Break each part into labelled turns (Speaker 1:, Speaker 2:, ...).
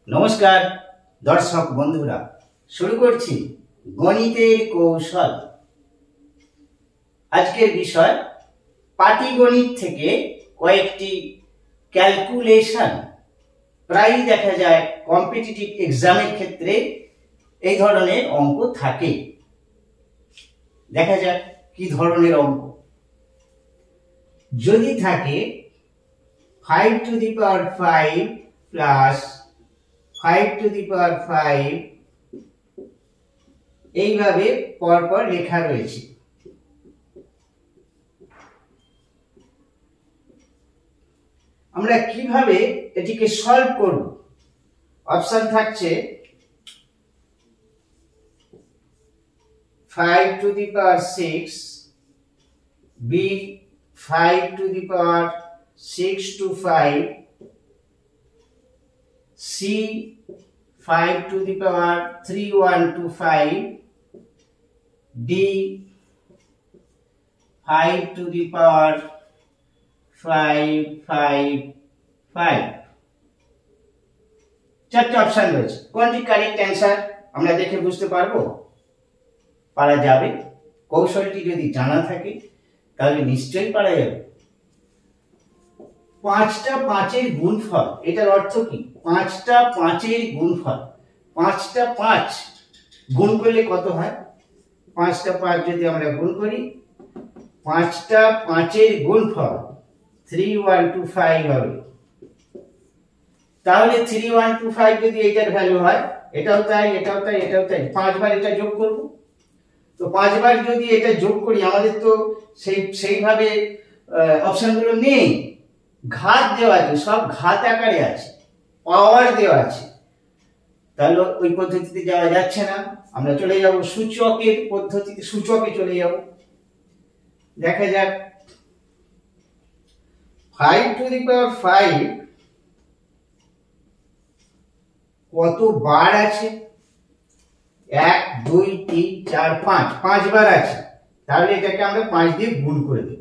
Speaker 1: নমস্কার দর্শক বন্ধুরা, শুরু করছি গণিতের কৌশল। আজকের বিষয় পাটিগণিত থেকে কয়েকটি ক্যালকুলেশন। প্রায় দেখা যায় কম্পিটিটিভ এক্সামের ক্ষেত্রে এই ধরনের অঙ্ক থাকে। দেখা যাক কি ধরনের অঙ্ক। যদি থাকে 5 to the power 5 plus 5 to the power 5, এইভাবে পরপর লেখা রয়েছে। আমরা কিভাবে এটিকে সলভ করব? অপশন থাকছে 5 to the power 6, b 5 to the power 6 to 5, c 5 to the power 3 1 to 5, d 5 to the power 5 5 5। চারটি অপশন রয়েছে। কোনটি কারেক্ট অ্যান্সার আমরা দেখে বুঝতে পারবো? পারা যাবে। কৌশলটি যদি জানা থাকে তাহলে নিশ্চয়ই পারা যাবে। 5টা 5-এর গুণফল, এটার অর্থ কি? 5টা 5-এর গুণফল। 5টা 5 গুণ করলে কত হয়? 5টা 5 যদি আমরা গুণ করি, 5টা 5-এর গুণফল 3 1 2 5 হবে। তাহলে 3 1 2 5 যদি এটার ভ্যালু হয়, এটাও তাই, এটাও তাই, এটাও তাই, 5 বার এটা যোগ করব। তো 5 বার যদি এটা যোগ করি, আমাদের তো সেইভাবে অপশনগুলো নেই, ঘাত দেওয়া আছে, সব ঘাত আকারে আছে, পাওয়ার দেওয়া আছে। তাহলে ওই পদ্ধতিতে যাওয়া যাচ্ছে না, আমরা চলে যাব সূচকের পদ্ধতিতে, সূচকে চলে যাব। দেখা যাক 5 to the power 5 কত বার আছে? 1 2 3 4 5, 5 বার আছে। তাহলে এটাকে আমরা 5 দিয়ে গুণ করে দেব।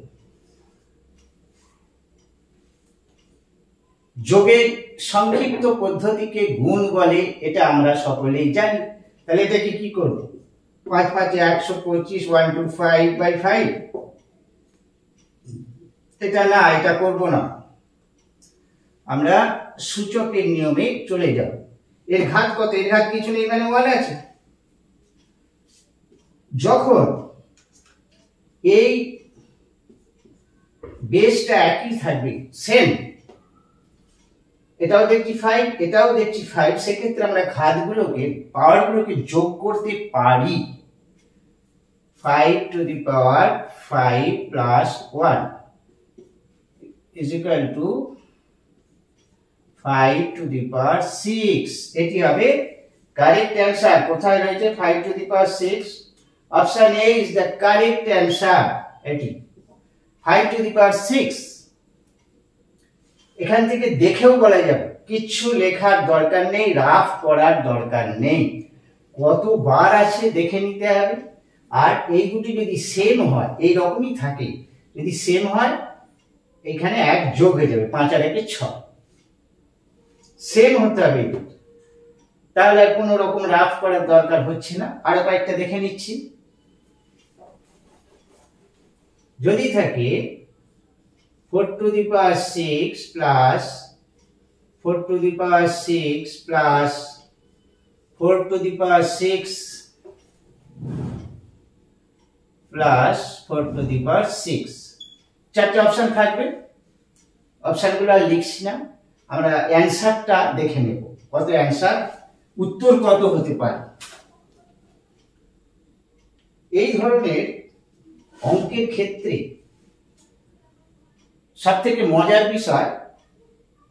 Speaker 1: যোগের সংক্ষিপ্ত পদ্ধতিকে গুণ বলে, এটা আমরা সকলেই জানি। তাহলে এটাকে কি করব? 5 5 125 125/5। এটা না, এটা করব না, আমরা সূচকের নিয়মে চলে যাব। এর ঘাত কত? এর ঘাত কিছু নেই, মানে 1 আছে। যখন এই বেসটা একই থাকবে, সেম, এটাও দেখছি 5, এটাও দেখছি 5, সেক্ষেত্রে আমরা ঘাতগুলোকে, পাওয়ারগুলোকে যোগ করতে পারি। 5 to the power 5 plus 1 is equal to 5 to the power 6। এটি হবে কারেক্ট অ্যান্সার। কোথায় রয়েছে 5 to the power 6? Option A is the correct answer. এটি 5 to the power 6। এখান থেকে দেখেও বলা যাবে, কিচ্ছু লেখার দরকার নেই, রাফ করার দরকার নেই, কতবার আছে দেখে নিতে হবে। আর এই দুটি যদি সেম হয়, এই রকমই থাকে, যদি সেম হয় এখানে 1 যোগ হয়ে যাবে, 5 আর 1 6, সেম হতে হবে। তাহলে আর কোনো রকম রাফ করার দরকার হচ্ছে না। আরো কয়েকটা দেখে নিচ্ছি। যদি থাকে 4 to the power 6 plus 4 to the power 6 plus 4 to the power 6 plus 4 to the power 6, চারটি অপশন থাকবে। অপশনগুলো আর লিখছি না, আমরা অ্যানসারটা দেখে নেব। কত অ্যানসার, উত্তর কত হতে পারে। এই ধরনের অঙ্কের ক্ষেত্রে সবথেকে মজার বিষয়,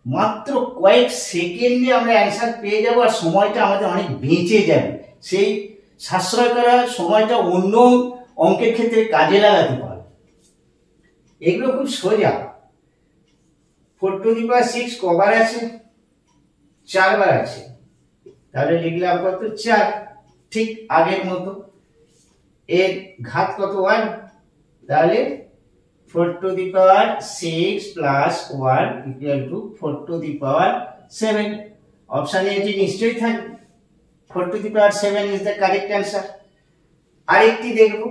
Speaker 1: মাত্র কয়েক সেকেন্ডে আমরা অ্যান্সার পেয়ে যাব, আর সময়টা আমাদের অনেক বেঁচে যাবে। সেই সাশ্রয় করা সময়টা অন্য অঙ্কের ক্ষেত্রে কাজে লাগাতে পারবে। এগুলো খুব সোজা। 4 to the power 6 কবার আছে? 4 বার আছে। তাহলে লিখলাম কত? 4, ঠিক আগের মতো। এর ঘাত কত? 1। তাহলে 4 to the power 6 plus 1 equal to 4 to the power 7। অপশানে এটি নিশ্চয়ই থাকবে। 4 to the power 7 is the correct answer. আরেকটি দেখব,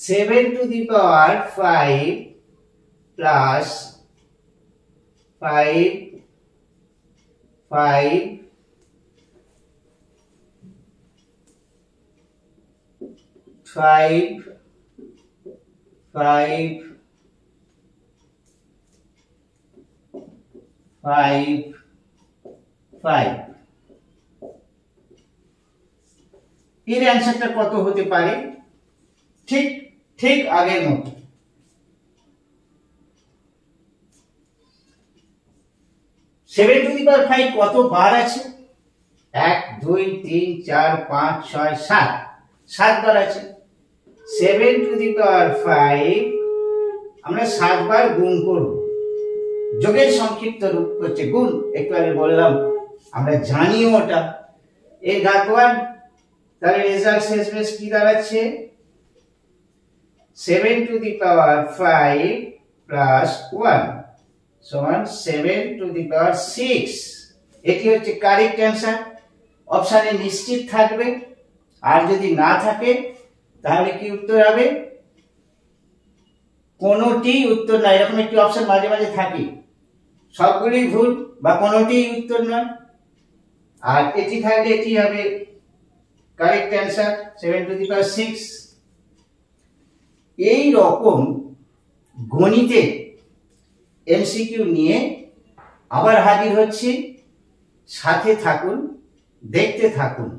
Speaker 1: 7 টু দি পাওয়ার 5 প্লাস 5 5 5 5 5 5 এর অ্যান্সারটা কত হতে পারে? ঠিক ঠিক আগের মতো। 7 টু দি পাওয়ার 5 কত বার আছে? 1 2 3 4 5 6 7 7 বার আছে। 7 টু দি পাওয়ার 5 আমরা 7 বার গুণ করব। যোগের সংক্ষিপ্ত রূপ হচ্ছে গুণ, একটু আগে বললাম, আমরা জানিও ওটা। এর ঘাতওয়ান, তাহলে রেজাল্ট শেষমেশ কি দাঁড়াচ্ছে? 7 টু দি পাওয়ার 5 প্লাস 1 সমান 7 টু দি পাওয়ার 6। এটি হচ্ছে কারেক্ট অ্যান্সার। অপশানে নিশ্চিত থাকবে, আর যদি না থাকে তাহলে কি উত্তর হবে? কোনোটি উত্তর নয়। এরকম একটি অপশন মাঝে মাঝে থাকে, সবগুলোই ভুল বা কোনোটি উত্তর নয়। আর এটি থাকলে এটি হবে কারেক্ট অ্যান্সার, 7 টু দি পাওয়ার 6। এই রকম গণিতে এমসিকিউ নিয়ে আবার হাজির হচ্ছি। সাথে থাকুন, দেখতে থাকুন।